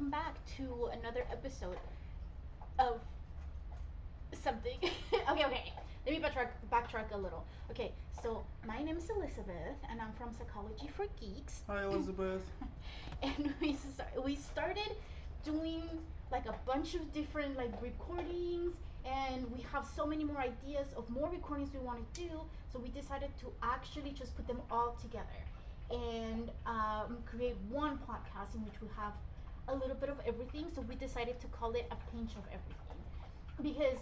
welcome back to another episode of something. Okay. Let me backtrack a little. Okay, so my name is Elizabeth, and I'm from Psychology for Geeks. Hi, Elizabeth. And we started doing like a bunch of different like recordings, and we have so many more ideas of more recordings we want to do. So we decided to actually just put them all together and create one podcast in which we have a little bit of everything. So we decided to call it a pinch of everything because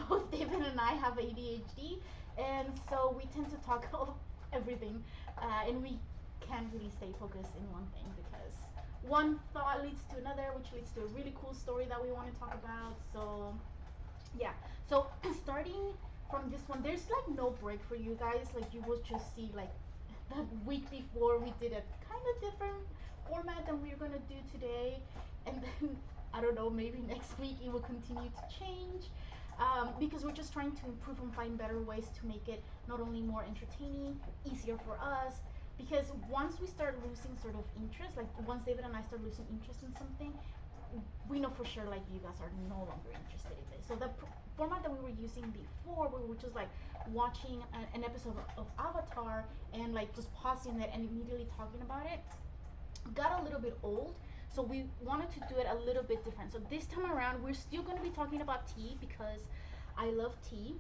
both David and I have ADHD, and so we tend to talk about everything, and we can't really stay focused in one thing because one thought leads to another, which leads to a really cool story that we want to talk about. So yeah, so starting from this one, there's like no break for you guys. Like you will just see like the week before we did a kind of different format than we're gonna do today, and then I don't know, maybe next week it will continue to change, because we're just trying to improve and find better ways to make it not only more entertaining, easier for us. Because once we start losing sort of interest, like once David and I start losing interest in something, we know for sure like you guys are no longer interested in this. So the format that we were using before, we were just like watching an episode of Avatar and like just pausing it and immediately talking about it, got a little bit old. So we wanted to do it a little bit different. So this time around, we're still going to be talking about tea because I love tea.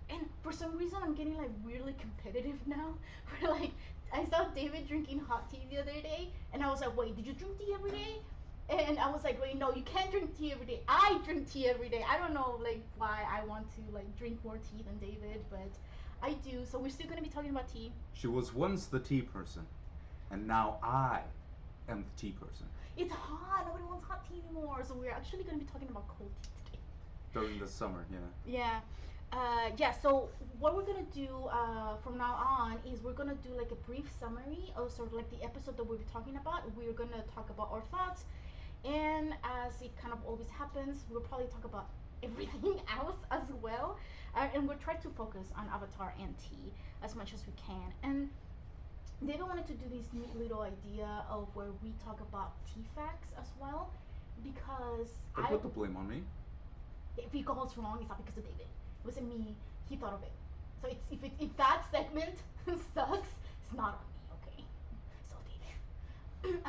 And for some reason, I'm getting like weirdly competitive now. Where like I saw David drinking hot tea the other day, and I was like, "Wait, did you drink tea every day?" And I was like, "Wait, no, you can't drink tea every day. I drink tea every day." I don't know like why I want to like drink more tea than David, but I do. So we're still gonna be talking about tea. She was once the tea person, and now I am the tea person. It's hot. Nobody wants hot tea anymore. So we're actually gonna be talking about cold tea today. During the summer, yeah. Yeah. Yeah, so what we're gonna do from now on is we're gonna do like a brief summary of sort of like the episode that we'll be talking about. We're gonna talk about our thoughts, and as it kind of always happens, we'll probably talk about everything else as well, and we'll try to focus on Avatar and tea as much as we can. And David wanted to do this neat little idea of where we talk about tea facts as well, because Don't put the blame on me. if it goes wrong, it's not because of David. It wasn't me. He thought of it. So it's if that segment sucks, it's not on me. Okay. So David.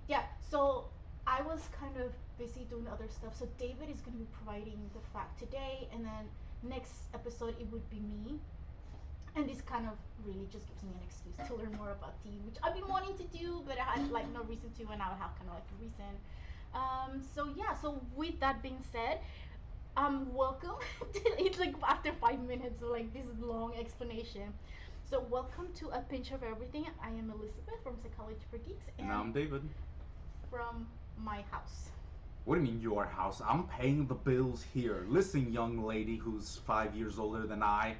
Yeah. So I was kind of busy doing other stuff. So David is going to be providing the fact today, and then next episode it would be me. And this kind of really just gives me an excuse to learn more about tea, which I've been wanting to do, but I had like no reason to, and now I have kind of like a reason. So yeah. So with that being said, welcome. It's like after 5 minutes of like this long explanation. So welcome to A Pinch of Everything. I am Elizabeth from Psychology for Geeks, And I'm David. from my house. What do you mean your house? I'm paying the bills here. Listen, young lady who's 5 years older than I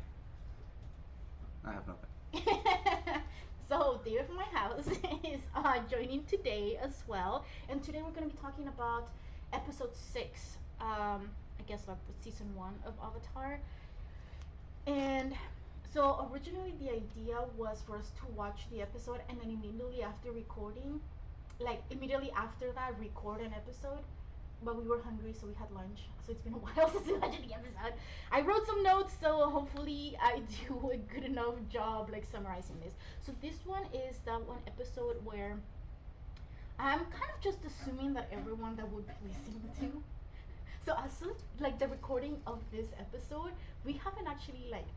have nothing. So David from my house is joining today as well, and today we're going to be talking about episode 6. I guess like season 1 of Avatar. And so originally the idea was for us to watch the episode and then immediately after recording, like immediately after that, record an episode. But we were hungry, so we had lunch. So it's been a while since we watched the episode. I wrote some notes, so hopefully I do a good enough job like summarizing this. So this one is that one episode where I'm kind of just assuming that everyone that would be listening to. So as soon like the recording of this episode, we haven't actually like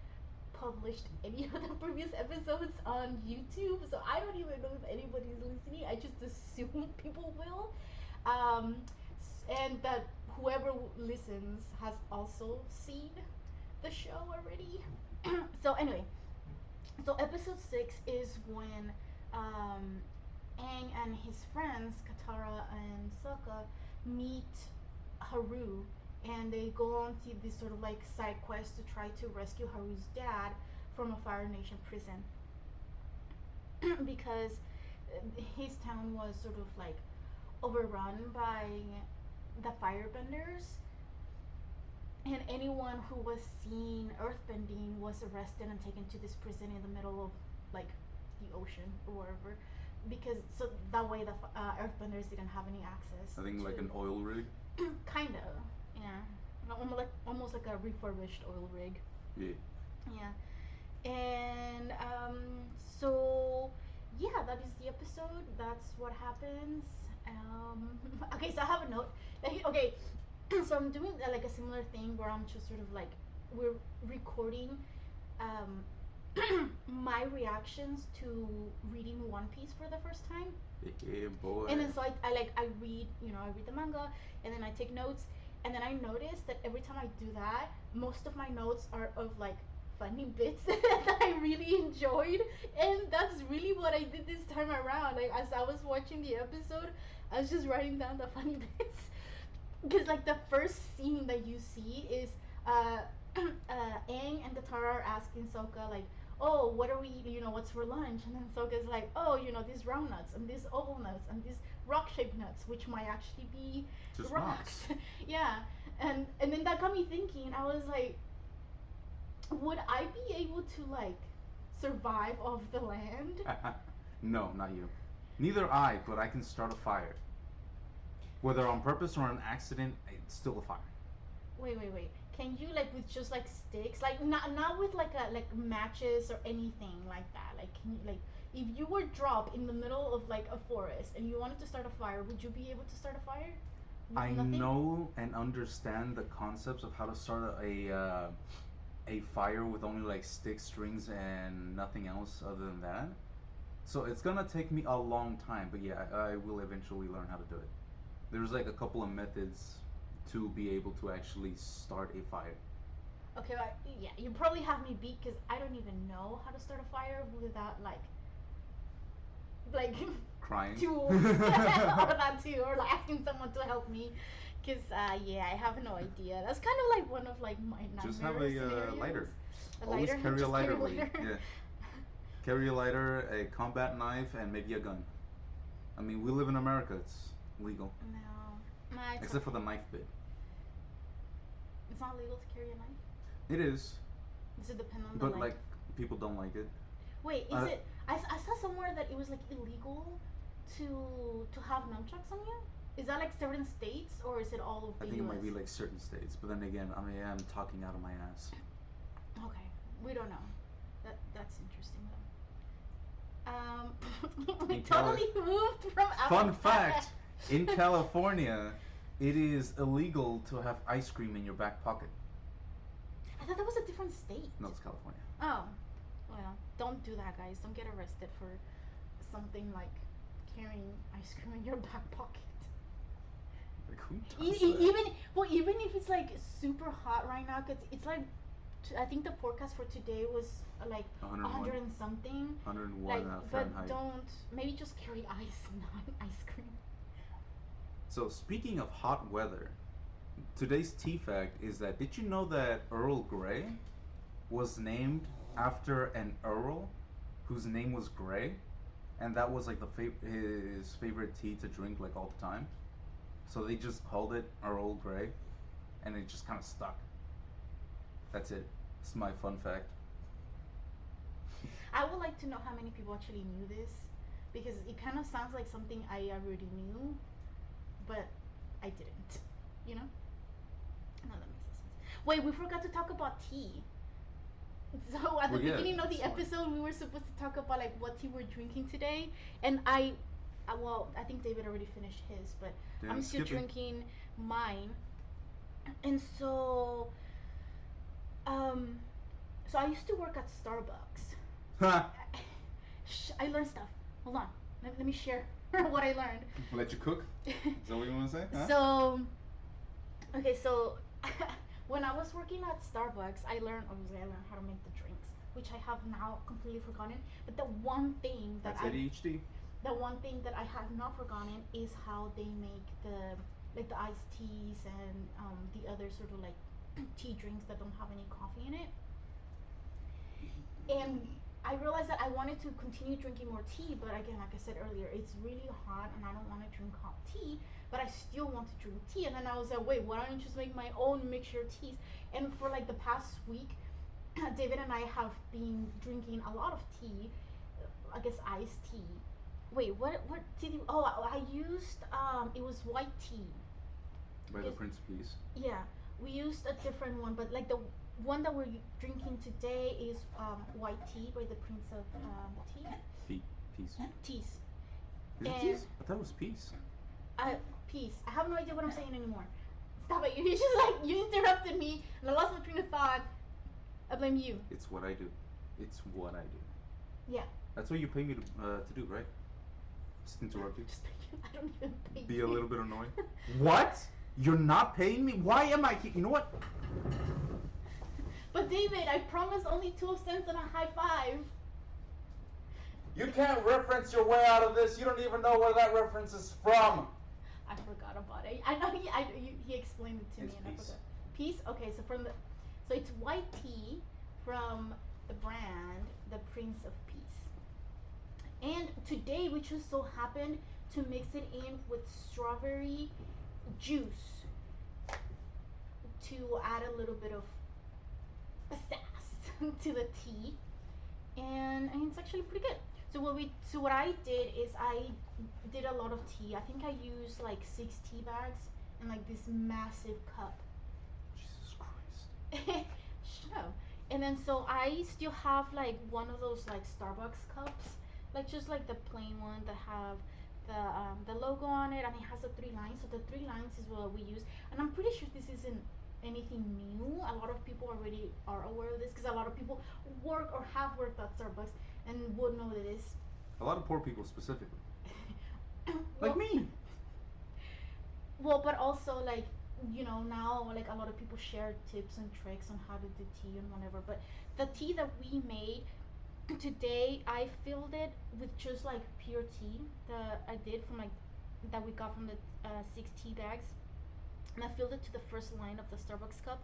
published any of the previous episodes on YouTube. So I don't even know if anybody's listening. I just assume people will. And that whoever listens has also seen the show already. So anyway, so episode 6 is when Aang and his friends Katara and Sokka meet Haru, and they go on to this sort of like side quest to try to rescue Haru's dad from a Fire Nation prison because his town was sort of like overrun by the firebenders, and anyone who was seen earthbending was arrested and taken to this prison in the middle of like the ocean or wherever. because so that way the Earthbenders didn't have any access. I think like an to oil rig. kind of, yeah, almost like a refurbished oil rig. Yeah. Yeah, and so yeah, that is the episode. That's what happens. Okay, so I have a note. Like, okay, so I'm doing like a similar thing where I'm just sort of like we're recording um, my reactions to reading One Piece for the first time. Yeah, boy. And then so I read, I read the manga, and then I take notes, and then I notice that every time I do that, most of my notes are of like funny bits that I really enjoyed, and that's really what I did this time around. Like as I was watching the episode, I was just writing down the funny bits, because like the first scene that you see is uh, Aang and Katara are asking Sokka like, oh, what are we, what's for lunch? And then Sokka's like, oh, these round nuts and these oval nuts and these rock-shaped nuts, which might actually be Just rocks. Yeah, and then that got me thinking. I was like, would I be able to like survive off the land? No, not you. Neither I, but I can start a fire. Whether on purpose or an accident, it's still a fire. Wait. Can you like with just like sticks, like not with like matches or anything like that? Like can you like if you were dropped in the middle of like a forest and you wanted to start a fire, would you be able to start a fire? With I nothing? know and understand the concepts of how to start a fire with only like sticks, strings, and nothing else other than that. So it's gonna take me a long time, but yeah, I will eventually learn how to do it. There's like a couple of methods to be able to actually start a fire. Okay, well, yeah, you probably have me beat because I don't even know how to start a fire without like Crying. tools or that too, or like asking someone to help me. Cause yeah, I have no idea. That's kind of like one of like my nightmare Just have a scenarios. lighter. A Always lighter? carry a Just lighter, carry a Lee. lighter. Yeah. Carry a lighter, a combat knife, and maybe a gun. I mean, we live in America. It's legal. No, it's Except for okay. the knife bit. It's not legal to carry a knife. It is, Does it depend on the but like? like people don't like it. Wait, is Uh, it? I saw somewhere that it was like illegal to have nunchucks on you. Is that like certain states or is it all of I the think it U.S.? might be like certain states, but then again, I mean, I'm talking out of my ass. Okay, we don't know. That's interesting though. We In totally moved from Fun Avatar. fact: in California, it is illegal to have ice cream in your back pocket. I thought that was a different state. No, it's California. Oh, well, don't do that, guys. Don't get arrested for something like carrying ice cream in your back pocket. Like who does that? Even if it's like super hot right now, cause it's like I think the forecast for today was like 101. 100 and something. 101 Like, but Fahrenheit. don't maybe just carry ice, not ice cream. So speaking of hot weather, today's tea fact is that did you know that Earl Grey was named after an earl whose name was Grey, and that was like his favorite tea to drink like all the time. So they just called it Earl Grey, and it just kind of stuck. That's it. It's my fun fact. I would like to know how many people actually knew this, because it kind of sounds like something I already knew, but I didn't. You know? No, that makes sense. Wait, we forgot to talk about tea. So at the Well, yeah, beginning of that's the fine. episode, we were supposed to talk about like what tea we're drinking today, and well, I think David already finished his, but Yeah, I'm still skip it. drinking mine, and so um, so I used to work at Starbucks. Ha! I learned stuff. Hold on, let me share what I learned. Let you cook? Is that what you want to say? Huh? So, okay, so when I was working at Starbucks, obviously I learned how to make the drinks, which I have now completely forgotten. But the one thing That's ADHD. the one thing that I have not forgotten is how they make the iced teas and the other sort of like tea drinks that don't have any coffee in it. And I realized that I wanted to continue drinking more tea, but again, like I said earlier, it's really hot and I don't want to drink hot tea, but I still want to drink tea. And then I was like, wait, why don't you just make my own mixture of teas? And for like the past week, David and I have been drinking a lot of tea, I guess iced tea, Wait, what tea? Oh, I used it was white tea. By the Because Prince of Peace. yeah, we used a different one, but like the one that we're drinking today is white tea by the Prince of Tea. Peace. Teas. Is it And Peace? I thought it was Peace. peace. I have no idea what I'm saying anymore. Stop it! You just like you interrupted me, and I lost my train of thought. I blame you. It's what I do. It's what I do. Yeah. That's what you pay me to do, right? Just interrupt you. Just I don't even pay Be you. a little bit annoying. What? You're not paying me? Why am I? You know what? But David, I promise only 12 cents and a high five. You can't reference your way out of this. You don't even know where that reference is from. I forgot about it. I know he explained it to It's me and Peace. I forgot. Peace. Okay, so it's white tea from the brand the Prince of Peace. And today we just so happened to mix it in with strawberry juice to add a little bit of sass to the tea, and it's actually pretty good. So what I did is I did a lot of tea. I think I used like 6 tea bags and like this massive cup. Jesus Christ. Shut up. And then so I still have like one of those like Starbucks cups, like just like the plain one that have the logo on it, and it has the 3 lines. So the 3 lines is what we use, and I'm pretty sure this isn't anything new. A lot of people already are aware of this because a lot of people work or have worked at Starbucks and would know this. A lot of poor people specifically. Well, Like me. well, but also like now like a lot of people share tips and tricks on how to do tea and whatever. But the tea that we made today, I filled it with just like pure tea that I did from like that we got from the 6 tea bags, and I filled it to the first line of the Starbucks cup,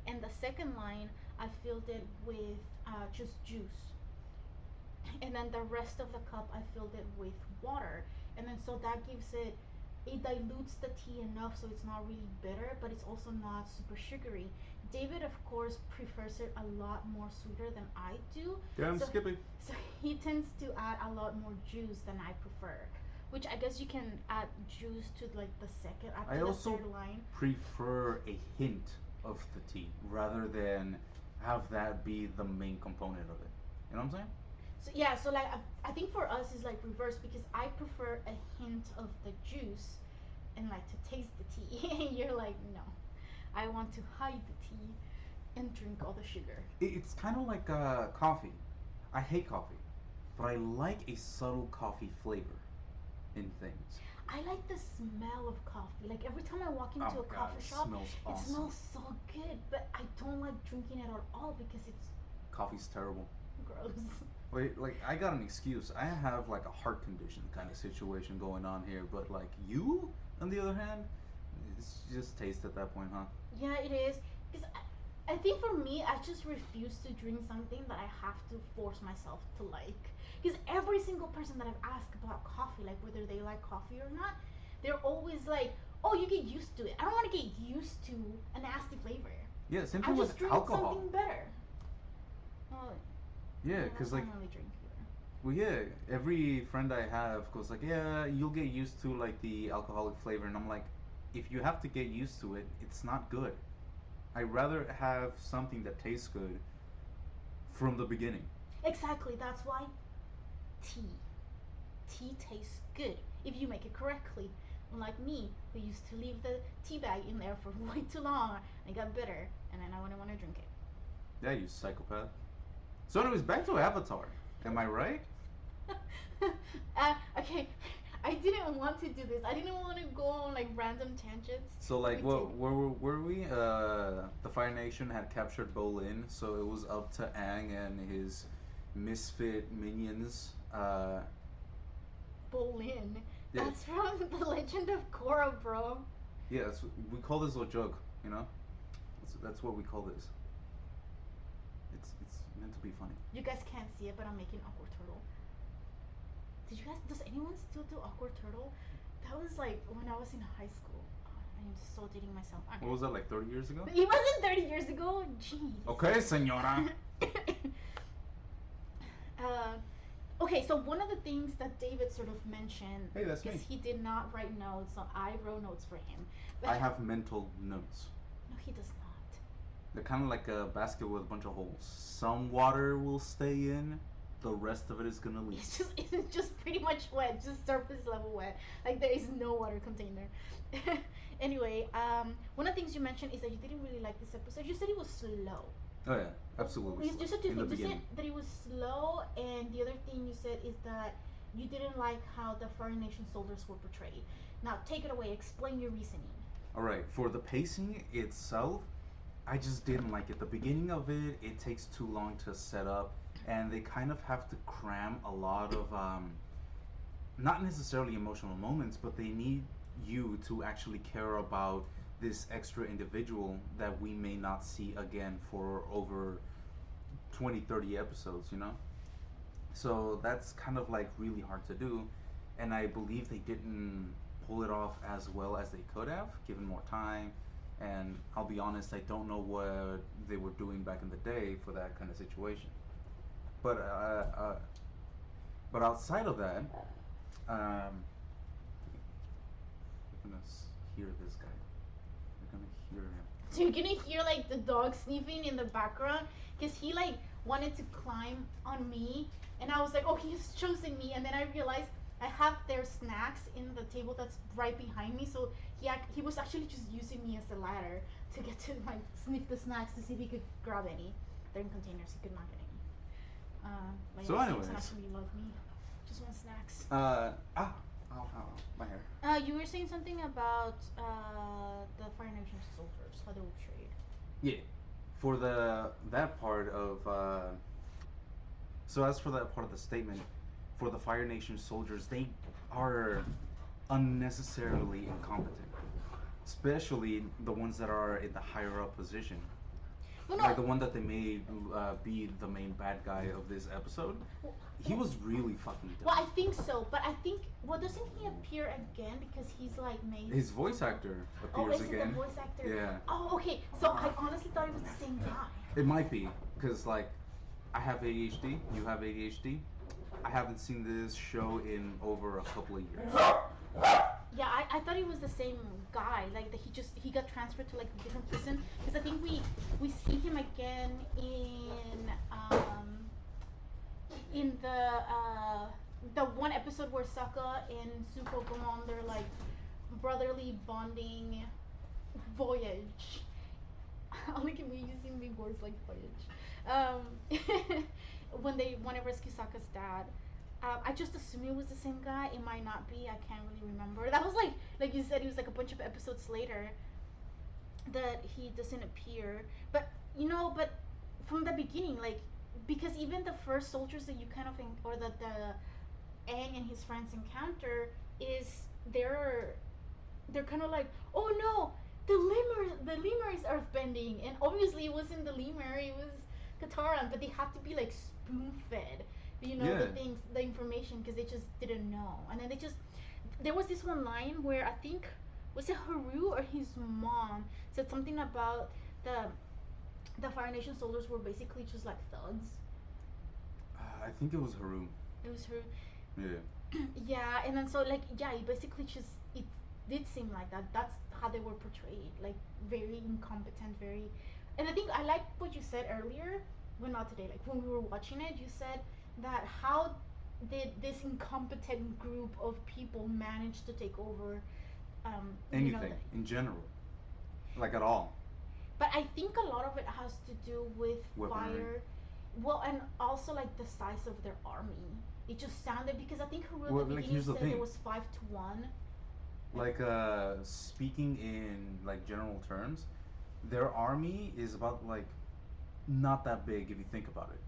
and the second line I filled it with just juice, and then the rest of the cup I filled it with water, and then so that gives it dilutes the tea enough so it's not really bitter, but it's also not super sugary. David, of course, prefers it a lot more sweeter than I do. Yeah, I'm so, skipping. so he tends to add a lot more juice than I prefer. Which I guess you can add juice to like the second, I after the also third line. prefer a hint of the tea rather than have that be the main component of it. You know what I'm saying? So yeah, so like I think for us it's like reverse because I prefer a hint of the juice and like to taste the tea, and you're like no, I want to hide the tea and drink all the sugar. It's kind of like coffee. I hate coffee, but I like a subtle coffee flavor in things. I like the smell of coffee. Like every time I walk into Oh a my God, coffee it shop, smells it awesome. smells so good, but I don't like drinking it at all because it's Coffee's terrible. gross. Wait, like I got an excuse. I have like a heart condition kind of situation going on here, but like you, on the other hand, it's just taste at that point, huh? Yeah, it is. Because I think for me, I just refuse to drink something that I have to force myself to like. Because every single person that I've asked about coffee, like whether they like coffee or not, they're always like, "Oh, you get used to it." I don't want to get used to a nasty flavor. Yeah, same I thing just with drink alcohol. something better. Well, Yeah, I cause don't like, really drink either. well, yeah, every friend I have goes like, yeah, you'll get used to like the alcoholic flavor, and I'm like, if you have to get used to it, it's not good. I'd rather have something that tastes good from the beginning. Exactly. That's why tea. Tea tastes good if you make it correctly. Unlike me, who used to leave the tea bag in there for way too long, and it got bitter, and then I wouldn't want to drink it. Yeah, you psychopath. So, anyways, back to Avatar. Am I right? Okay, I didn't want to do this. I didn't want to go on like random tangents. So, like, We what, did. where were we? The Fire Nation had captured Bolin, so it was up to Aang and his misfit minions. Bolin. Yeah, That's from the Legend of Korra, bro. yeah, we call this a joke, you know? That's what we call this. It's meant to be funny. You guys can't see it, but I'm making awkward turtle. Did you guys? Does anyone still do awkward turtle? That was like when I was in high school. I am so dating myself. What was that, like 30 years ago? It wasn't 30 years ago. Jeez. Okay, senora. uh, Okay, so one of the things that David sort of mentioned, Hey, that's because me. he did not write notes, so I wrote notes for him. But I have mental notes. no, he does not. They're kind of like a basket with a bunch of holes. Some water will stay in, the rest of it is gonna leave. It's just pretty much wet, just surface level wet. Like there is no water contained there. Anyway, one of the things you mentioned is that you didn't really like this episode. You said it was slow. Oh yeah, absolutely. You said two In the things. You said beginning. that it was slow, and the other thing you said is that you didn't like how the Foreign Nation soldiers were portrayed. Now, take it away. Explain your reasoning. All right, for the pacing itself, I just didn't like it. The beginning of it, it takes too long to set up, and they kind of have to cram a lot of not necessarily emotional moments, but they need you to actually care about this extra individual that we may not see again for over 20, 30 episodes, you know? So that's kind of like really hard to do, and I believe they didn't pull it off as well as they could have, given more time. And I'll be honest, I don't know what they were doing back in the day for that kind of situation. But but outside of that, you're gonna hear this guy. You're gonna hear him. So you're gonna hear like the dog sniffing in the background, because he like wanted to climb on me, and I was like, oh, he's chosen me, and then I realized I have their snacks in the table that's right behind me, so he was actually just using me as a ladder to get to like sniff the snacks to see if he could grab any. They're in containers, he could not get any. Like So, he anyways, doesn't actually love me, just want snacks. ow, my hair. You were saying something about the Fire Nation soldiers, how they were portrayed. Yeah, for the that part of so as for that part of the statement, for the Fire Nation soldiers, they are unnecessarily incompetent, especially the ones that are in the higher up position. Well, Like no. the one that they made be the main bad guy of this episode. Well, He was really fucking dumb. well, I think so, but I think doesn't he appear again because he's like made. His voice actor Oh, appears is it again. the voice actor? Yeah. Oh, okay. So I honestly thought it was the same guy. It might be, because, like, I have ADHD, you have ADHD. I haven't seen this show in over a couple of years. Yeah, I thought he was the same guy. Like that he got transferred to like a different prison because I think we see him again in the one episode where Sokka and Zuko go on their like brotherly bonding voyage. Look at me using big words like voyage. When they want to rescue Sokka's dad. I just assume it was the same guy. It might not be. I can't really remember. That was like you said, it was like a bunch of episodes later that he doesn't appear. But but from the beginning, like because even the first soldiers that you kind of or that the Aang and his friends encounter is they're they're kind of like, oh no, the lemur is earthbending, and obviously it wasn't the lemur, it was Kataran, but they have to be like spoon fed, Yeah. the things, the information, because they just didn't know, and then there was this one line where I think was it Haru or his mom said something about the Fire Nation soldiers were basically just like thugs. I think it was Haru. It was her. Yeah. Yeah, and then so like yeah, it basically just it did seem like that. That's how they were portrayed, like very incompetent, very. And I think I like what you said earlier. Well, not today. Like when we were watching it, you said that how did this incompetent group of people manage to take over? Anything in general, like at all. But I think a lot of it has to do with Weaponry. fire. Well, and also like the size of their army. It just sounded because I think Haru at Well, the like, beginning here's the said thing. it was 5-1. Like speaking in like general terms, their army is about like not that big if you think about it.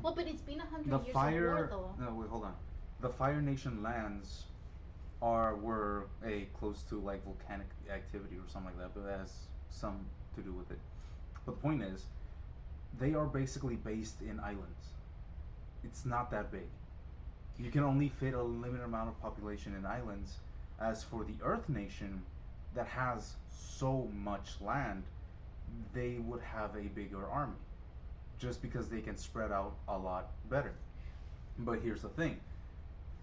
Well, but it's been 100 The years of war, fire though. no wait hold on. The Fire Nation lands were a close to like volcanic activity or something like that, but it has some to do with it. But the point is, they are basically based in islands. It's not that big. You can only fit a limited amount of population in islands. As for the Earth Nation, that has so much land, they would have a bigger army, just because they can spread out a lot better. But here's the thing: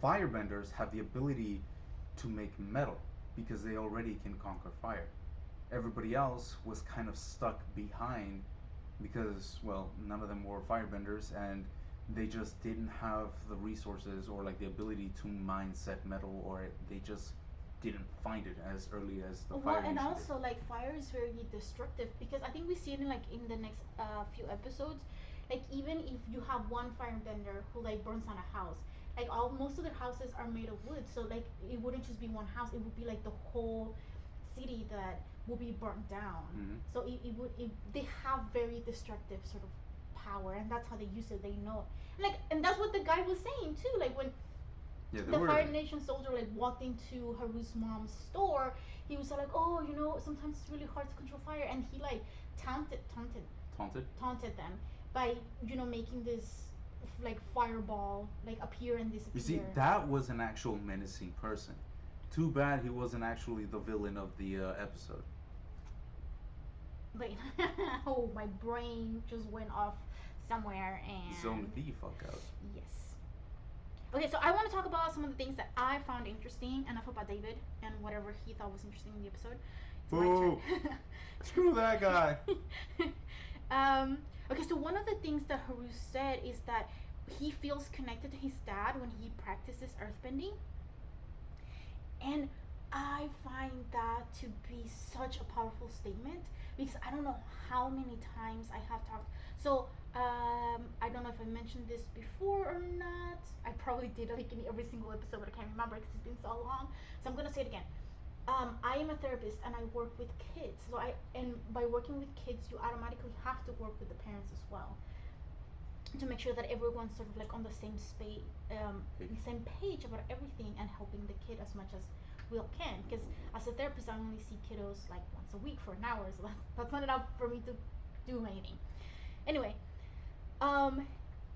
firebenders have the ability to make metal because they already can conquer fire. Everybody else was kind of stuck behind because, well, none of them were firebenders, and they just didn't have the resources or like the ability to mine set metal, or they just didn't find it as early as the Well, Fire and Nation did. also like fire is very destructive because I think we see it in like in the next few episodes. Like even if you have one firebender who like burns down a house, like all most of their houses are made of wood, so like it wouldn't just be one house; it would be like the whole city that will be burnt down. Mm-hmm. So they have very destructive sort of power, and that's how they use it. They know it. Like, and that's what the guy was saying too. Like when Yeah, they the were. Fire Nation soldier like walked into Haru's mom's store, he was like, "Oh, you know, sometimes it's really hard to control fire," and he like Taunted. taunted them by making this like fireball like appear and You see, disappear. that was an actual menacing person. Too bad he wasn't actually the villain of the episode. Wait, oh, my brain just went off somewhere Zoned and the fuck out. yes. Okay, so I want to talk about some of the things that I found interesting, enough about David and whatever he thought was interesting in the episode. It's my Boo! turn. Screw that guy. um, okay, so one of the things that Haru said is that he feels connected to his dad when he practices earthbending. And I find that to be such a powerful statement because I don't know how many times I have talked. So I don't know if I mentioned this before or not. I probably did like in every single episode, but I can't remember because it's been so long. So I'm gonna say it again. I am a therapist and I work with kids. And by working with kids, you automatically have to work with the parents as well to make sure that everyone's sort of like on the same page about everything and helping the kid as much as we all can. Because as a therapist, I only see kiddos like once a week for an hour, so that's not enough for me to do anything. Anyway, um,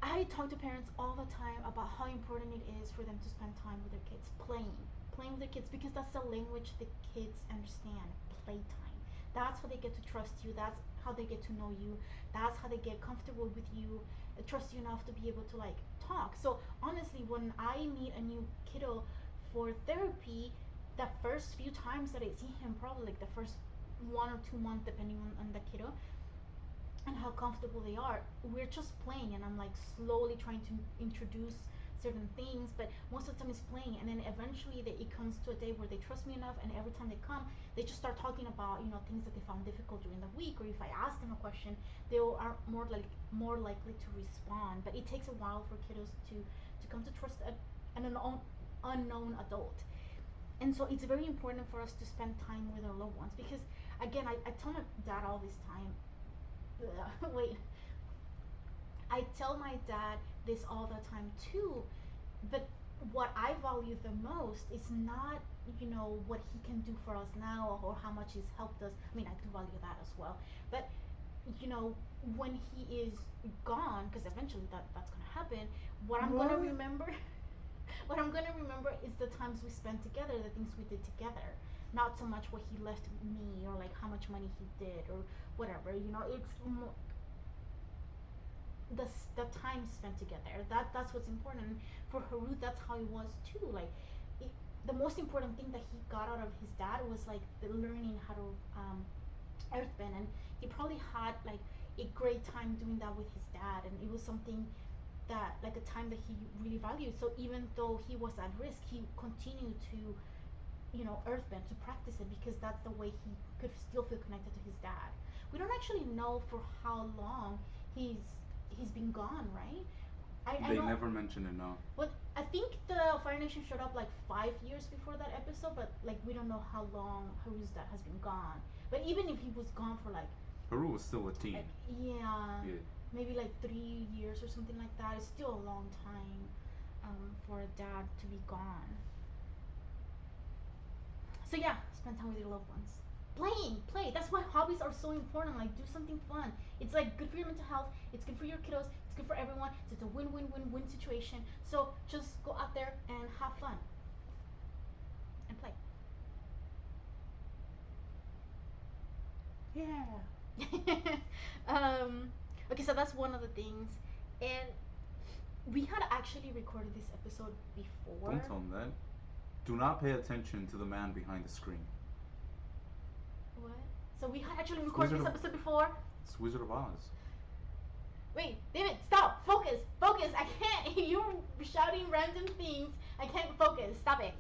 I talk to parents all the time about how important it is for them to spend time with their kids, playing with their kids, because that's the language the kids understand, playtime. That's how they get to trust you. That's how they get to know you. That's how they get comfortable with you, trust you enough to be able to like talk. So honestly, when I meet a new kiddo for therapy, the first few times that I see him, probably like the first 1 or 2 months, depending on the kiddo, and how comfortable they are. We're just playing, and I'm like slowly trying to introduce certain things, but most of the time it's playing, and then eventually it comes to a day where they trust me enough, and every time they come, they just start talking about things that they found difficult during the week, or if I ask them a question, they are more likely to respond. But it takes a while for kiddos to come to trust an unknown adult. And so it's very important for us to spend time with our loved ones because again, I tell my dad all this time. Wait, I tell my dad this all the time too, but what I value the most is not, what he can do for us now or how much he's helped us. I mean, I do value that as well. But, when he is gone, because eventually that's going to happen, what I'm going to What? remember, what I'm going to remember is the times we spent together, the things we did together. Not so much what he left me or like how much money he did or whatever. It's the time spent together. That's what's important. And for Haru, that's how it was too. Like, it, the most important thing that he got out of his dad was like the learning how to earthbend, and he probably had like a great time doing that with his dad, and it was something that like a time that he really valued. So even though he was at risk, he continued to earthbend to practice it because that's the way he could still feel connected to his dad. We don't actually know for how long he's been gone, right? I They know. never mentioned it, no. But I think the Fire Nation showed up like 5 years before that episode, but like we don't know how long Haru's dad has been gone. But even if he was gone for like, Haru was still a teen. yeah, Yeah. maybe like 3 years or something like that, it's still a long time for a dad to be gone. So yeah, spend time with your loved ones. Play. That's why hobbies are so important. Like, do something fun. It's like good for your mental health. It's good for your kiddos. It's good for everyone. So it's a win-win-win-win situation. So just go out there and have fun and play. Yeah. um, okay, so that's one of the things, and we had actually recorded this episode before. Don't tell him that. Do not pay attention to the man behind the screen. What? So we had actually recorded this episode before? It's Wizard of Oz. Wait, David, stop! Focus! Focus! I can't! You're shouting random things. I can't focus. Stop it.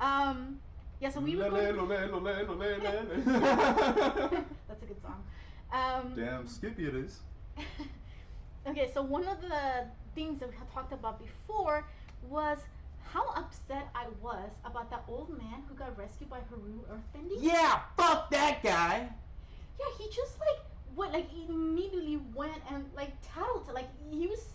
Yeah, so we recorded... That's a good song. Damn Skippy it is. Okay, so one of the things that we had talked about before was how upset I was about that old man who got rescued by Haru Earthbending. Yeah, fuck that guy. Yeah, he just like went like immediately went and like tattled, like he was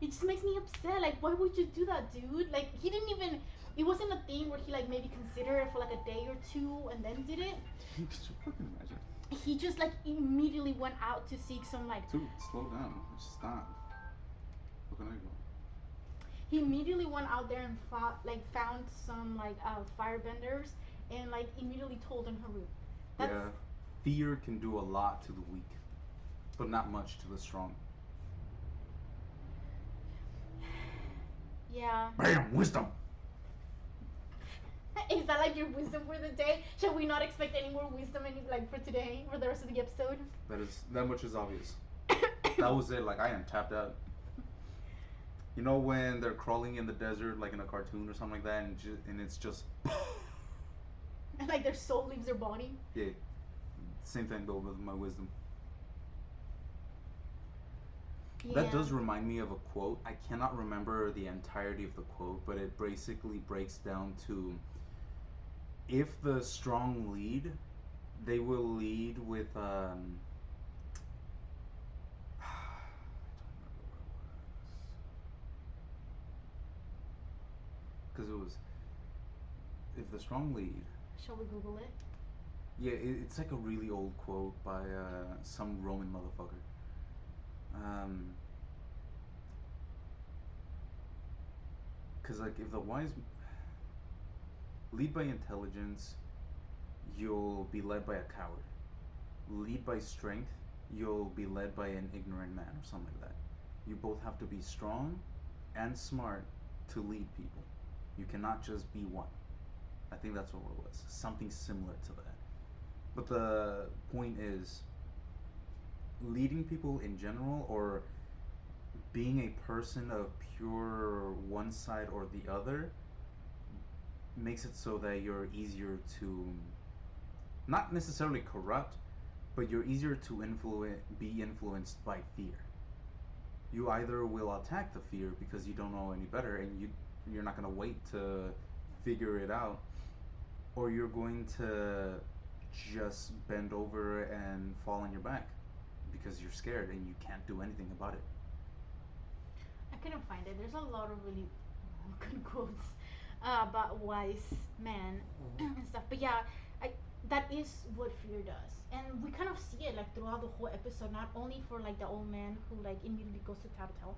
it just makes me upset. Like, why would you do that, dude? Like, he didn't even, it wasn't a thing where he like maybe considered it for like a day or two and then did it. Could you fucking imagine? He just like immediately went out to seek some like... Dude, slow down. Just stop. Look at I go. He immediately went out there and found some like firebenders and like immediately told on Haru. Yeah, fear can do a lot to the weak, but not much to the strong. Yeah. Bam! Wisdom! Is that like your wisdom for the day? Shall we not expect any more wisdom like for today, for the rest of the episode? That much is obvious. That was it. Like, I am tapped out. You know when they're crawling in the desert, like in a cartoon or something like that, and it's just... And like their soul leaves their body? Yeah. Same thing though with my wisdom. Yeah. That does remind me of a quote. I cannot remember the entirety of the quote, but it basically breaks down to, if the strong lead, they will lead with because it was, if the strong lead. Shall we Google it? Yeah, it's like a really old quote by some Roman motherfucker. Cause like if the wise lead by intelligence, you'll be led by a coward. Lead by strength, you'll be led by an ignorant man or something like that. You both have to be strong and smart to lead people. You cannot just be one. I think that's what it was. Something similar to that. But the point is, leading people in general, or being a person of pure one side or the other, makes it so that you're easier to, not necessarily corrupt, but you're easier to be influenced by fear. You either will attack the fear because you don't know any better and you're not going to wait to figure it out, or you're going to just bend over and fall on your back because you're scared and you can't do anything about it. I couldn't find it. There's a lot of really good quotes about wise men and stuff. But yeah, that is what fear does, and we kind of see it like throughout the whole episode. Not only for like the old man who like immediately goes to Tattletale,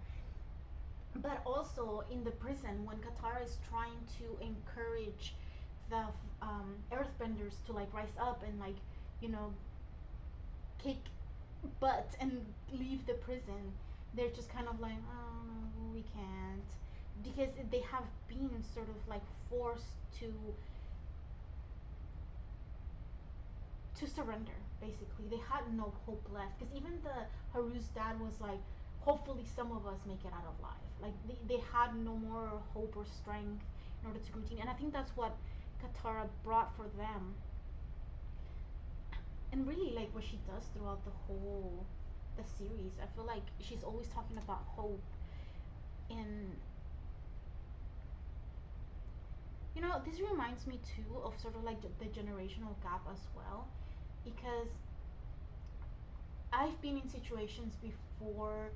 but also in the prison when Katara is trying to encourage the earthbenders to like rise up and like, you know, kick butt and leave the prison. They're just kind of like, oh, we can't, because they have been sort of like forced to surrender. Basically, they had no hope left, because even the Haru's dad was like, hopefully some of us make it out of life. Like they had no more hope or strength in order to continue, and I think that's what Katara brought for them. And really, like what she does throughout the series, I feel like she's always talking about hope. And you know, this reminds me too of sort of like the generational gap as well, because I've been in situations before,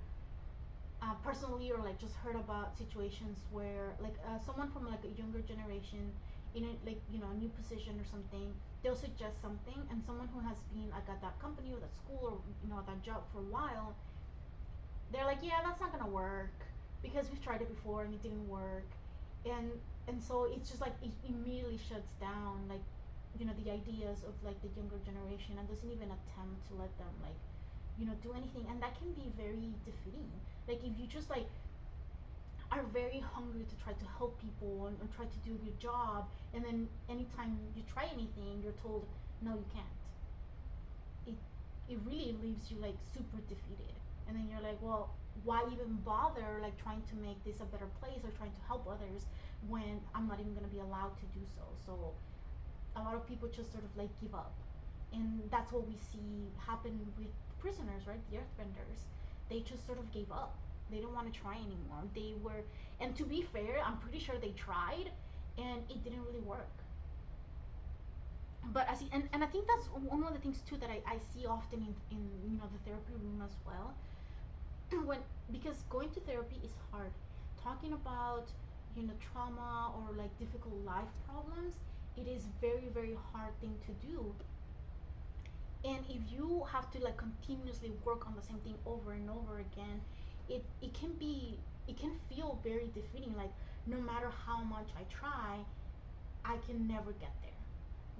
personally, or like just heard about situations where like someone from like a younger generation in a, like, you know, a new position or something, they'll suggest something, and someone who has been like at that company or that school or, you know, at that job for a while, they're like, yeah, that's not gonna work because we've tried it before and it didn't work. And so it's just like it immediately shuts down, like, you know, the ideas of like the younger generation, and doesn't even attempt to let them like do anything, and that can be very defeating. Like if you just like are very hungry to try to help people and try to do a good job, and then anytime you try anything, you're told no, you can't. It it really leaves you like super defeated, and then you're like, well, why even bother like trying to make this a better place or trying to help others when I'm not even going to be allowed to do so. So a lot of people just sort of like give up, and that's what we see happen with prisoners, right? The earthbenders, they just sort of gave up. They don't want to try anymore. They were, and to be fair, I'm pretty sure they tried and it didn't really work. But I see, and I think that's one of the things too that I see often in the therapy room as well. When, because going to therapy is hard. Talking about trauma or like difficult life problems, it is very hard thing to do. And if you have to like continuously work on the same thing over and over again, it can be, it can feel very defeating. Like no matter how much I try, I can never get there,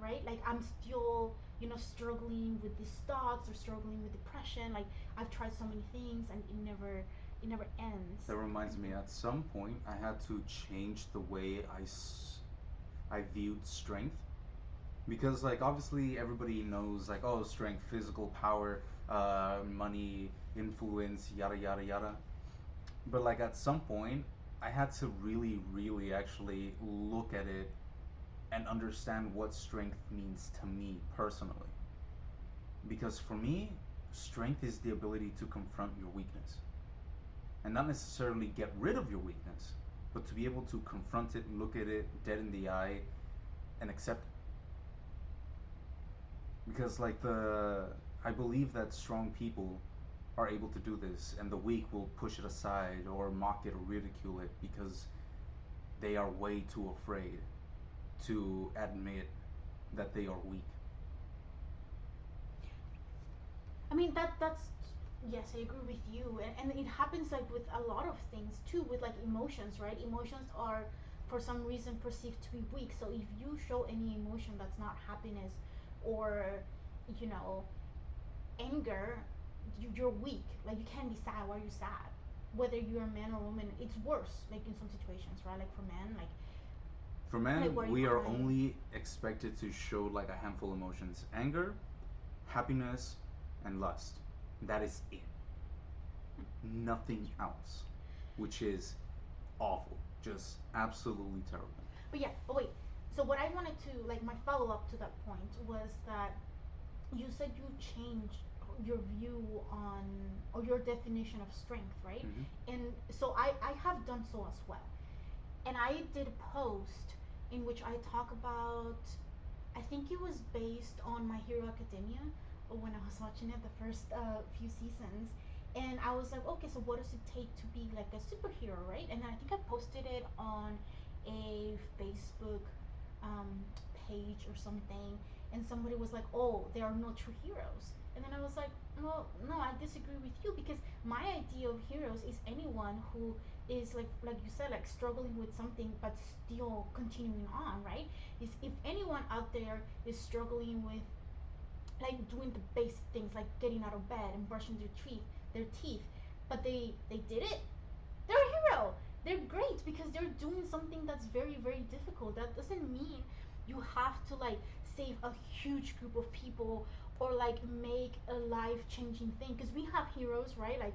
right? Like I'm still struggling with these thoughts or struggling with depression. Like I've tried so many things and it never ends. That reminds me, at some point, I had to change the way I viewed strength. Because, like, obviously everybody knows, like, oh, strength, physical power, money, influence, yada, yada, yada. But, like, at some point, I had to really actually look at it and understand what strength means to me personally. Because for me, strength is the ability to confront your weakness. And not necessarily get rid of your weakness, but to be able to confront it, look at it dead in the eye, and accept it. Because, like, I believe that strong people are able to do this, and the weak will push it aside or mock it or ridicule it because they are way too afraid to admit that they are weak. I mean that's yes, I agree with you, and it happens like with a lot of things too, with like emotions, right? Emotions are for some reason perceived to be weak. So if you show any emotion that's not happiness or you know anger, you're weak. Like you can't be sad. Why are you sad? Whether you're a man or woman, it's worse. Like in some situations, right? Like for men, For like men, why are you we are crying? only expected to show like a handful of emotions: anger, happiness, and lust. That is it. Nothing else, which is awful. Just absolutely terrible. But yeah, but wait. So what I wanted to like my follow up to that point was that you said you changed your view on or your definition of strength, right? Hmm. And so I have done so as well. And I did a post in which I talk about, I think it was based on My Hero Academia when I was watching it the first few seasons. And I was like, okay, so what does it take to be like a superhero, right? And then I think I posted it on a Facebook um, page or something, and somebody was like, oh, there are no true heroes. And then I was like, well, no, I disagree with you, because my idea of heroes is anyone who is like you said, like struggling with something but still continuing on, right? Is if anyone out there is struggling with like doing the basic things like getting out of bed and brushing their teeth, but they did it, they're a hero. They're great because they're doing something that's very difficult. That doesn't mean you have to like save a huge group of people or like make a life changing thing, because we have heroes, right? Like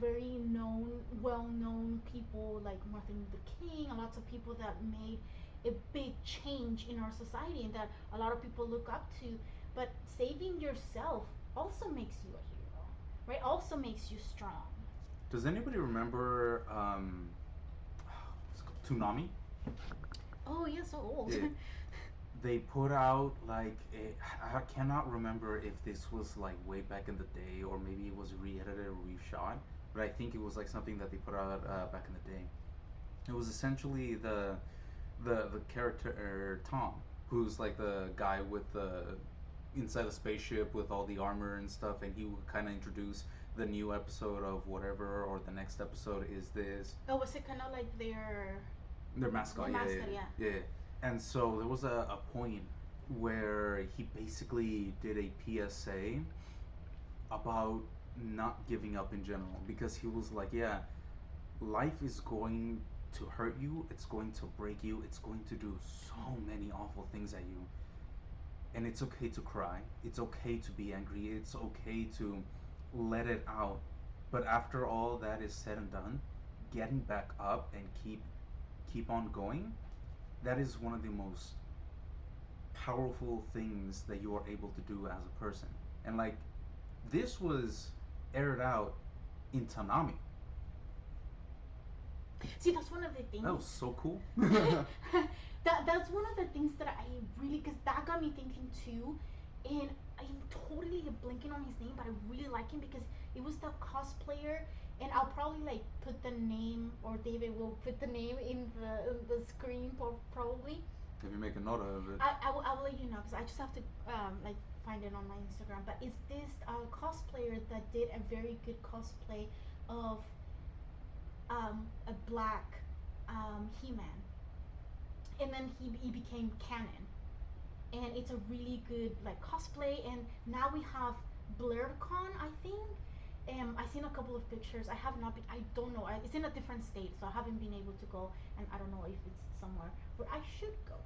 very known, well known people like Martin Luther King, and lots of people that made a big change in our society and that a lot of people look up to. But saving yourself also makes you a hero, right? Also makes you strong. Does anybody remember Toonami? Oh, yeah, so old. Yeah. They put out like I cannot remember if this was like way back in the day or maybe it was re-edited or reshot, but I think it was like something that they put out back in the day. It was essentially the character Tom, who's like the guy with the inside the spaceship with all the armor and stuff, and he would kind of introduce the new episode of whatever, or the next episode is this. Oh, was it kind of like Their their mascot, yeah, mascot? Yeah. yeah, yeah. And so there was a point where he basically did a PSA about not giving up in general, because he was like, yeah, life is going to hurt you, it's going to break you, it's going to do so many awful things at you. And it's okay to cry, it's okay to be angry, it's okay to let it out. But after all that is said and done, getting back up and keep on going, that is one of the most powerful things that you are able to do as a person. And like, this was aired out in Tanami. See, that's one of the That things. was so cool. That's one of the things that I really, because that got me thinking too, and I'm totally blanking on his name, but I really like him because it was the cosplayer, and I'll probably like put the name, or David will put the name in the screen probably. If you make a note of it. I will let you know because I just have to like find it on my Instagram. But it's this cosplayer that did a very good cosplay of a black He-Man, and then he became canon, and it's a really good like cosplay. And now we have BlurCon, I think. I've seen a couple of pictures. I have not been. I don't know. It's in a different state, so I haven't been able to go, and I don't know if it's somewhere where I should go.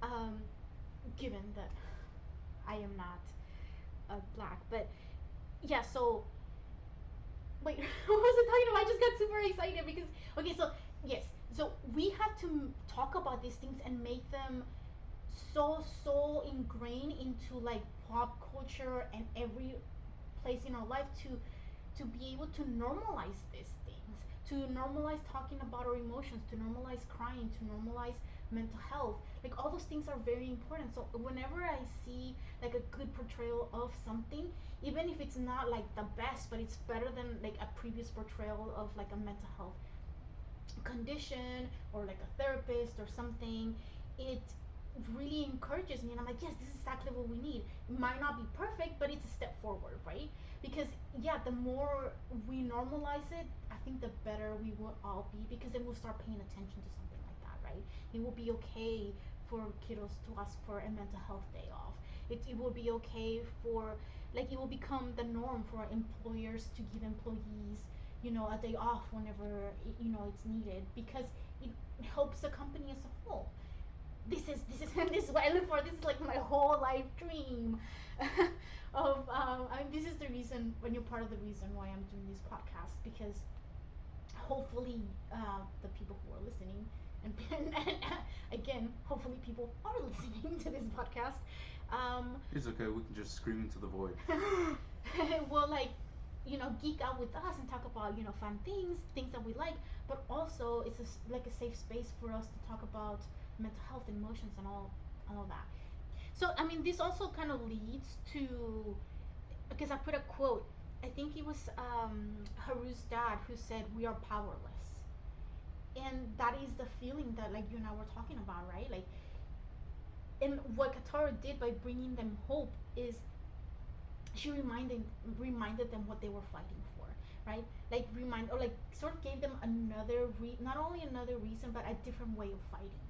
Um, Given that I am not black, but yeah. So wait, what was I talking about? I just got super excited because okay, so yes, so we had to talk about these things and make them so ingrained into like pop culture and every place in our life to be able to normalize these things, to normalize talking about our emotions, to normalize crying, to normalize mental health. Like all those things are very important. So whenever I see like a good portrayal of something, even if it's not like the best, but it's better than like a previous portrayal of like a mental health condition or like a therapist or something, it really encourages me, and I'm like, yes, this is exactly what we need. It might not be perfect, but it's a step forward, right? Because yeah, the more we normalize it, I think the better we will all be, because then we'll start paying attention to something like that, right? It will be okay for kiddos to ask for a mental health day off. It will be okay for, like, it will become the norm for employers to give employees, a day off whenever it's needed, because it helps the company as a whole. This is this is what I look for. This is like my whole life dream. Of I mean, this is the reason, when you're part of the reason why I'm doing this podcast, because hopefully the people who are listening, and again, hopefully people are listening to this podcast, um, It's okay, we can just scream into the void. will like geek out with us and talk about fun things that we like, but also it's like a safe space for us to talk about mental health, emotions, and all of that. So I mean, this also kind of leads to, because I put a quote. I think it was Haru's dad who said, "We are powerless," and that is the feeling that like you and I were talking about, right? Like, and what Katara did by bringing them hope is she reminded them what they were fighting for, right? Like remind, or like sort of gave them another not only another reason, but a different way of fighting,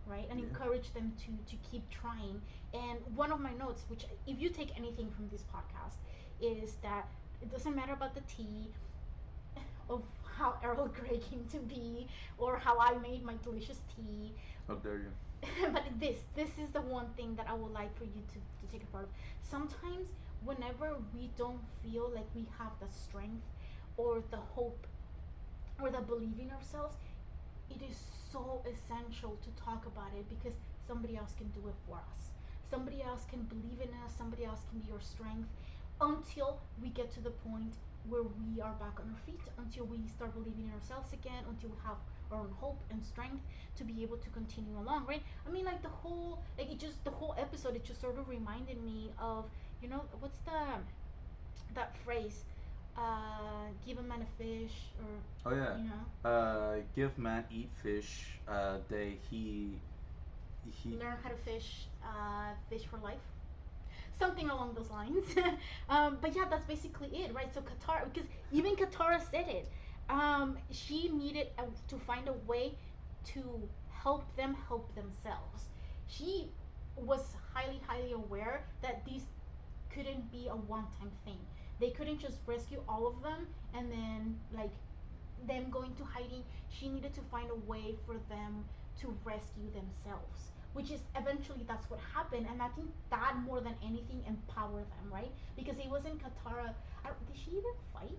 right? And Yeah. encourage them to keep trying. And one of my notes, which if you take anything from this podcast, is that it doesn't matter about the tea, of how Earl Grey came to be, or how I made my delicious tea. How dare you? But this is the one thing that I would like for you to take a part of. Sometimes whenever we don't feel like we have the strength or the hope or the belief in ourselves, it is so essential to talk about it, because somebody else can do it for us. Somebody else can believe in us, somebody else can be your strength, until we get to the point where we are back on our feet, until we start believing in ourselves again, until we have our own hope and strength to be able to continue along, right? I mean, like the whole episode, it just sort of reminded me of, what's that phrase? Give a man a fish, or Oh yeah. you know, Give man eat fish. They he. learn how to fish, fish for life, something along those lines. But yeah, that's basically it, right? So Katara, because even Katara said it, she needed to find a way to help them help themselves. She was highly aware that these couldn't be a one-time thing, They couldn't just rescue all of them and then like them going to hiding. She needed to find a way for them to rescue themselves, which is eventually that's what happened. And I think that more than anything empowered them, right? Because it wasn't Katara. Did she even fight?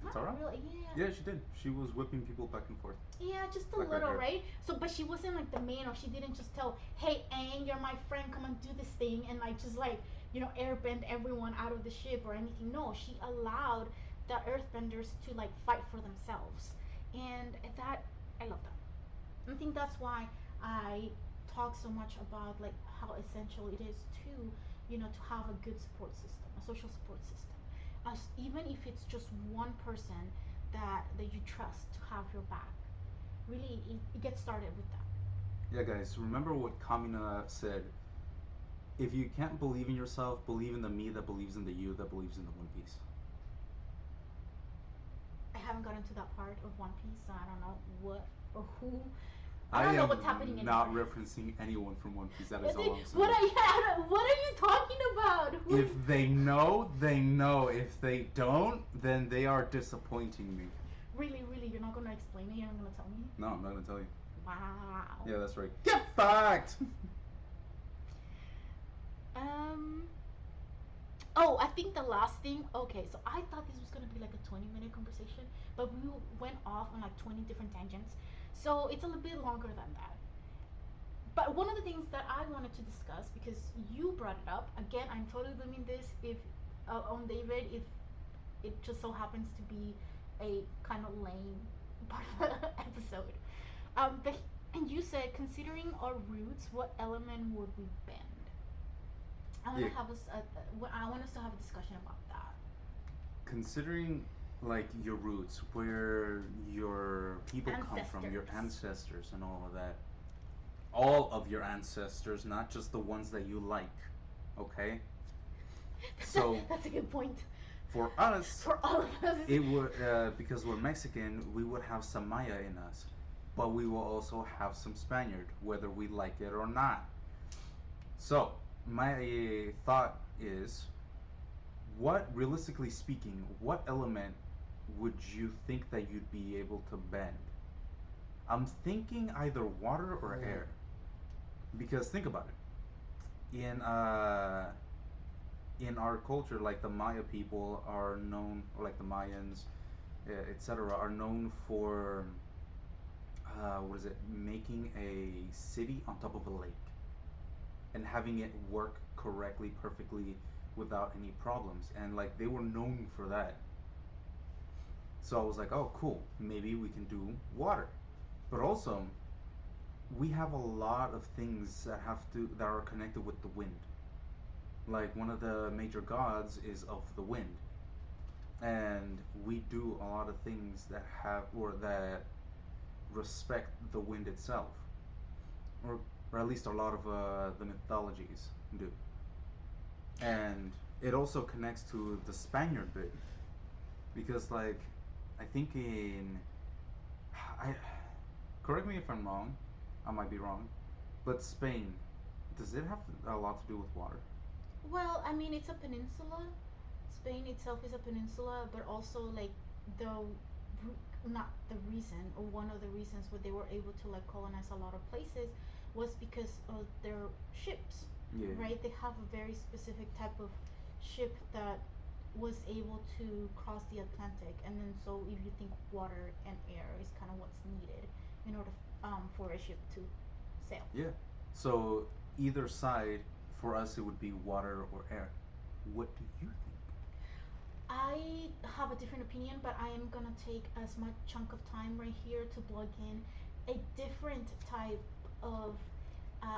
Katara? Not really. Yeah, she did. She was whipping people back and forth. Yeah, just a Like her little, hair. right? So, but she wasn't like the main, or she didn't just tell, "Hey, Aang, you're my friend. Come and do this thing," and like just like airbend everyone out of the ship or anything. No, she allowed the Earthbenders to like fight for themselves, and that I love that. I think that's why I talk so much about like how essential it is to to have a good support system, a social support system. As even if it's just one person that you trust to have your back. Really, it gets started with that. Yeah, guys, remember what Kamina said. If you can't believe in yourself, believe in the me that believes in the you that believes in the One Piece. I haven't gotten to that part of One Piece, so I don't know what or who. I I don't know am what's happening not anymore. referencing anyone from One Piece. That is What all I'm saying. are you talking about? If they know, they know. If they don't, then they are disappointing me. Really, really, you're not gonna explain it. You're not gonna tell me. No, I'm not gonna tell you. Wow. Yeah, that's right. Get fucked. Um. Oh, I think the last thing. Okay, so I thought this was gonna be like a 20-minute conversation, but we went off on like 20 different tangents. So it's a little bit longer than that. But one of the things that I wanted to discuss, because you brought it up again, I'm totally blaming this if on David if it just so happens to be a kind of lame part of the episode. But and you said, considering our roots, what element would we bend? I want Yeah, to have I want us to have a discussion about that. considering like your roots, where your people come from, your Ancestors. ancestors, and all of that. All of your ancestors, not just the ones that you like. Okay? So, That's a good point. for us, For all of us. it would, because we're Mexican, we would have some Maya in us. But we will also have some Spaniard, whether we like it or not. So, my thought is, what, realistically speaking, what element would you think that you'd be able to bend? I'm thinking either water or air. Because think about it. In our culture, like the Maya people are known, or like the Mayans, etc., are known for what is it? Making a city on top of a lake and having it work correctly, perfectly, without any problems. And like they were known for that. So I was like, oh, cool. Maybe we can do water. But also, we have a lot of things that are connected with the wind. Like one of the major gods is of the wind, and we do a lot of things that have or that respect the wind itself, or at least a lot of the mythologies do. And it also connects to the Spaniard bit because, like, I think I correct me if I'm wrong, I might be wrong, but Spain, does it have a lot to do with water? Well, I mean, it's a peninsula. Spain itself is a peninsula, but also like the not the reason or one of the reasons why they were able to like colonize a lot of places was because of their ships, Yeah. right? They have a very specific type of ship that was able to cross the Atlantic, and then so if you think water and air is kind of what's needed in order for a ship to sail. Yeah. So either side, for us, it would be water or air. What do you think? I have a different opinion, but I am gonna take as much chunk of time right here to plug in a different type of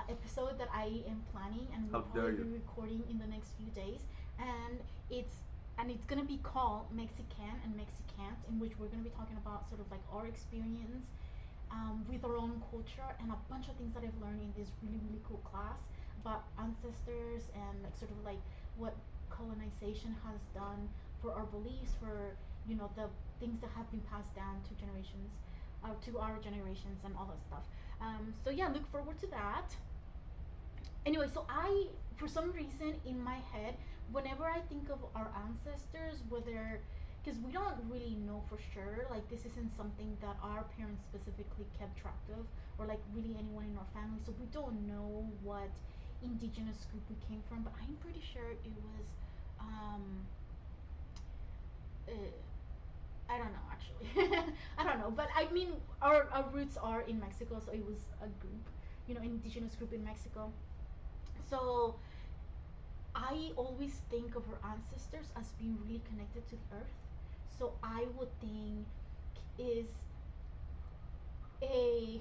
episode that I am planning and How will dare probably be you? recording in the next few days, and it's it's gonna be called Mexican and Mexicant, in which we're gonna be talking about sort of like our experience with our own culture and a bunch of things that I've learned in this really cool class about ancestors and like sort of like what colonization has done for our beliefs, for the things that have been passed down to generations, to our generations and all that stuff. So yeah, look forward to that. Anyway, so I, for some reason in my head, whenever I think of our ancestors, whether because we don't really know for sure, like this isn't something that our parents specifically kept track of, or like really anyone in our family, so we don't know what indigenous group we came from. But I'm pretty sure it was, um, uh, I don't know actually. I don't know, but I mean, our roots are in Mexico, so it was a group, indigenous group in Mexico. So I always think of our ancestors as being really connected to the earth. So I would think is a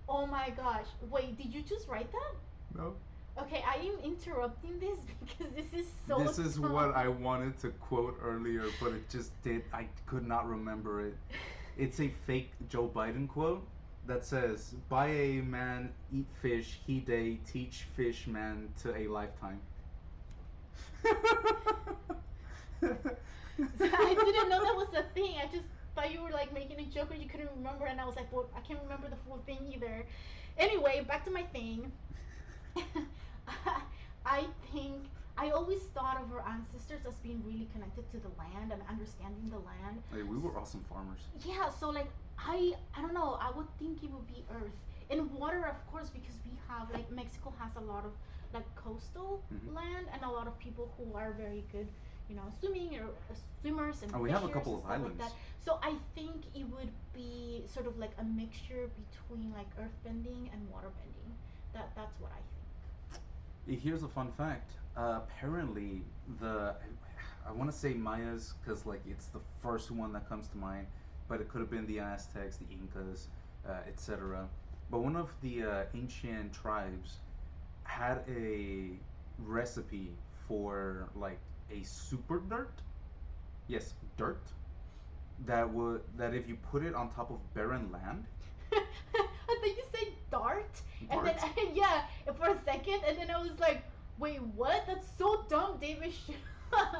oh my gosh. Wait, did you just write that? No. Okay, I am interrupting this because this is so This is dumb. what I wanted to quote earlier, but it just did. I could not remember it. It's a fake Joe Biden quote that says, "Buy a man, eat fish, he day, teach fish man to a lifetime." I didn't know that was a thing. I just thought you were like making a joke or you couldn't remember, and I was like, well, I can't remember the full thing either. Anyway, back to my thing. I think I always thought of our ancestors as being really connected to the land and understanding the land. Hey, we were awesome farmers. Yeah, so like I don't know, I would think it would be earth and water, of course, because we have like Mexico has a lot of like coastal Hmm. land and a lot of people who are very good, swimming or swimmers and And we have a fishers couple and of stuff like islands. that. So I think it would be sort of like a mixture between like earth bending and water bending. That's what I think. Here's a fun fact. Apparently, the I want to say Mayas because like it's the first one that comes to mind, but it could have been the Aztecs, the Incas, etc. But one of the ancient tribes had a recipe for like a super dirt. Yes, dirt that if you put it on top of barren land, I thought you said dart, and then dart. yeah, for a second, and then I was like, wait, what? That's so dumb, David. Shut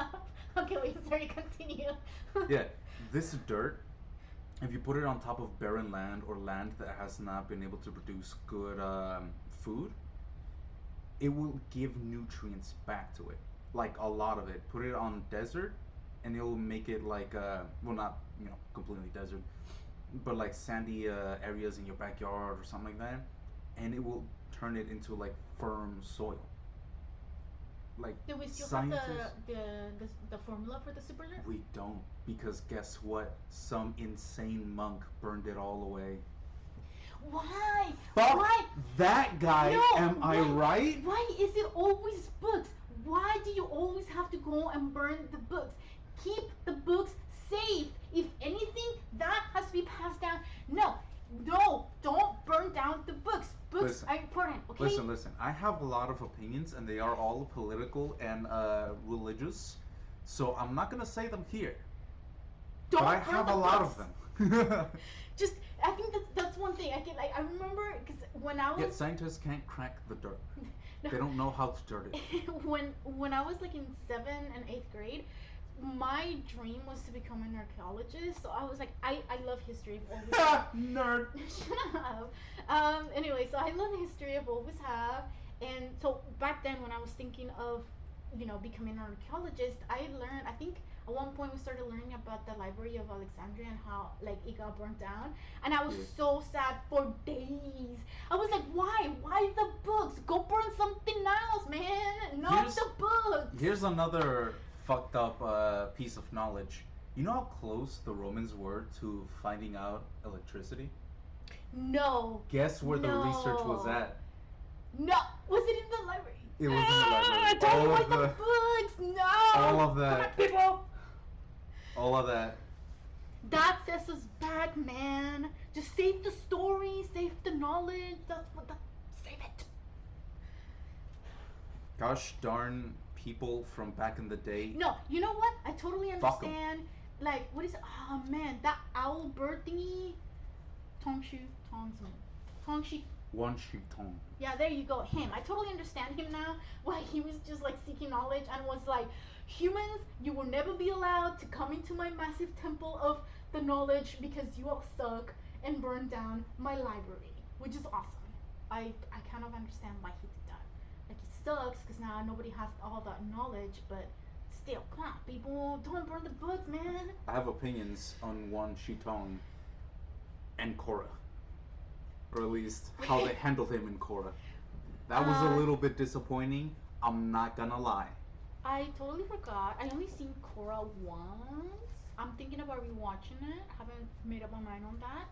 up. Okay, wait, sorry, continue. Yeah, this dirt, if you put it on top of barren land or land that has not been able to produce good food, it will give nutrients back to it, like a lot of it. Put it on desert, and it'll make it like well, not completely desert, but like sandy areas in your backyard or something like that, and it will turn it into like firm soil. Like Do we still have scientists, the formula for the super dirt? we don't, because guess what? Some insane monk burned it all away. Why? Fuck Why? that guy, No. am I Why? right? Why is it always books? Why do you always have to go and burn the books? Keep the books safe. If anything, that has to be passed down. No, no, don't burn down the books. Books Listen, are important, okay? listen. I have a lot of opinions, and they are all political and religious. So I'm not gonna say them here, Don't but I burn have the a lot books. of them. Just, I think that's one thing. I remember because when I was Yet scientists can't crack the dirt. no, They don't know how to dirt it. when I was like in 7th and 8th grade, my dream was to become an archaeologist. So I was like, I love history. I've always Nerd. shut up. Anyway, so I love history. I've always have. And so back then, when I was thinking of, becoming an archaeologist, I learned. I think at one point we started learning about the Library of Alexandria and how like it got burnt down. And I was Yeah. so sad for days. I was like, why? Why the books? Go burn something else, man. Not Here's- the books. Here's another fucked up piece of knowledge. You know how close the Romans were to finding out electricity? No. Guess where the research was No. at? No. Was it in the library? It was in the library. Don't All buy of the the- books. No. all of Come that. on, people. All of that. That sets us back, man. Just save the story, save the knowledge. Save it. Gosh darn people from back in the day. No, you know what? I totally Fuck 'em. understand. Like, what is it? Oh man, that owl bird thingy. Tongshu, Tongsman, Tongshi. One sheep tongue. Yeah, there you go. Him. I totally understand him now. Why he was just like seeking knowledge and was like, humans, you will never be allowed to come into my massive temple of the knowledge because you all suck, and burn down my library, which is awesome. I kind of understand why he did that. Like it sucks because now nobody has all that knowledge, but still, come on, people, don't burn the books, man. I have opinions on Wan Shitong and Korra, or at least how they handled him in Korra. That was a little bit disappointing. I'm not gonna lie. I totally forgot. I only seen Korra once. I'm thinking about rewatching it. Haven't made up my mind on that,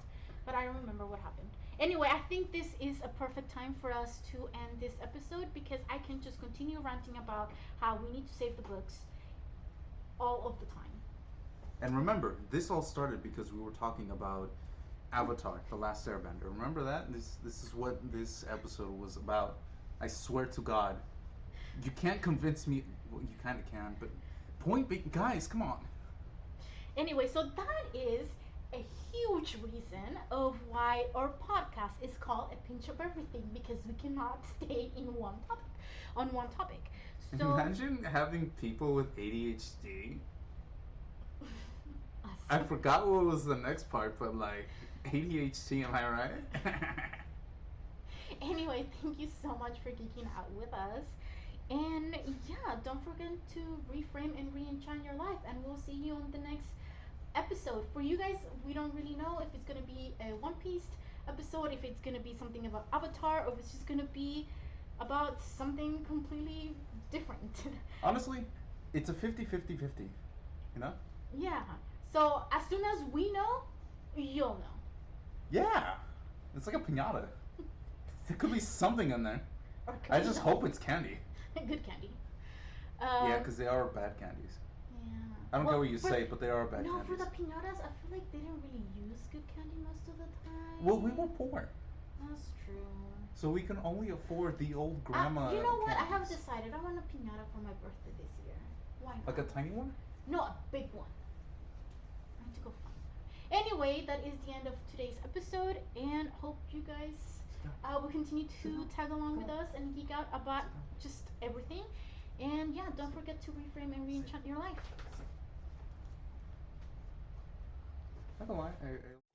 but I don't remember what happened. Anyway, I think this is a perfect time for us to end this episode because I can just continue ranting about how we need to save the books all of the time. And remember, this all started because we were talking about Avatar: The Last Airbender. Remember that? This is what this episode was about. I swear to God, you can't convince me. Well, you kind of can, but point being, guys, come on. Anyway, so that is a huge reason of why our podcast is called A Pinch of Everything because we cannot stay in one topic on one topic. So Imagine having people with ADHD. I forgot what was the next part, but like ADHD, am I right? Anyway, thank you so much for geeking out with us. And yeah, don't forget to reframe and re-enchant your life. And we'll see you on the next episode. For you guys, we don't really know if it's gonna be a One Piece episode, if it's gonna be something about Avatar, or if it's just gonna be about something completely different. Honestly, it's a 50-50-50, you know? Yeah. So as soon as we know, you'll know. Yeah. It's like a piñata. There could be something in there. Or I just hope it's candy. good candy. Yeah, because they are bad candies. Yeah. I don't care what you say, but they are bad No, candies. for the piñatas, I feel like they didn't really use good candy most of the time. Well, we were poor, That's true. so we can only afford the old grandma. You know what? I have candies. decided I want a piñata for my birthday this year. Why not? Like a tiny one? No, a big one. I need to go find one. Anyway, that is the end of today's episode, and hope you guys will continue to tag along with us and geek out about just everything. And yeah, don't forget to reframe and re-enchant your life. Not gonna lie, I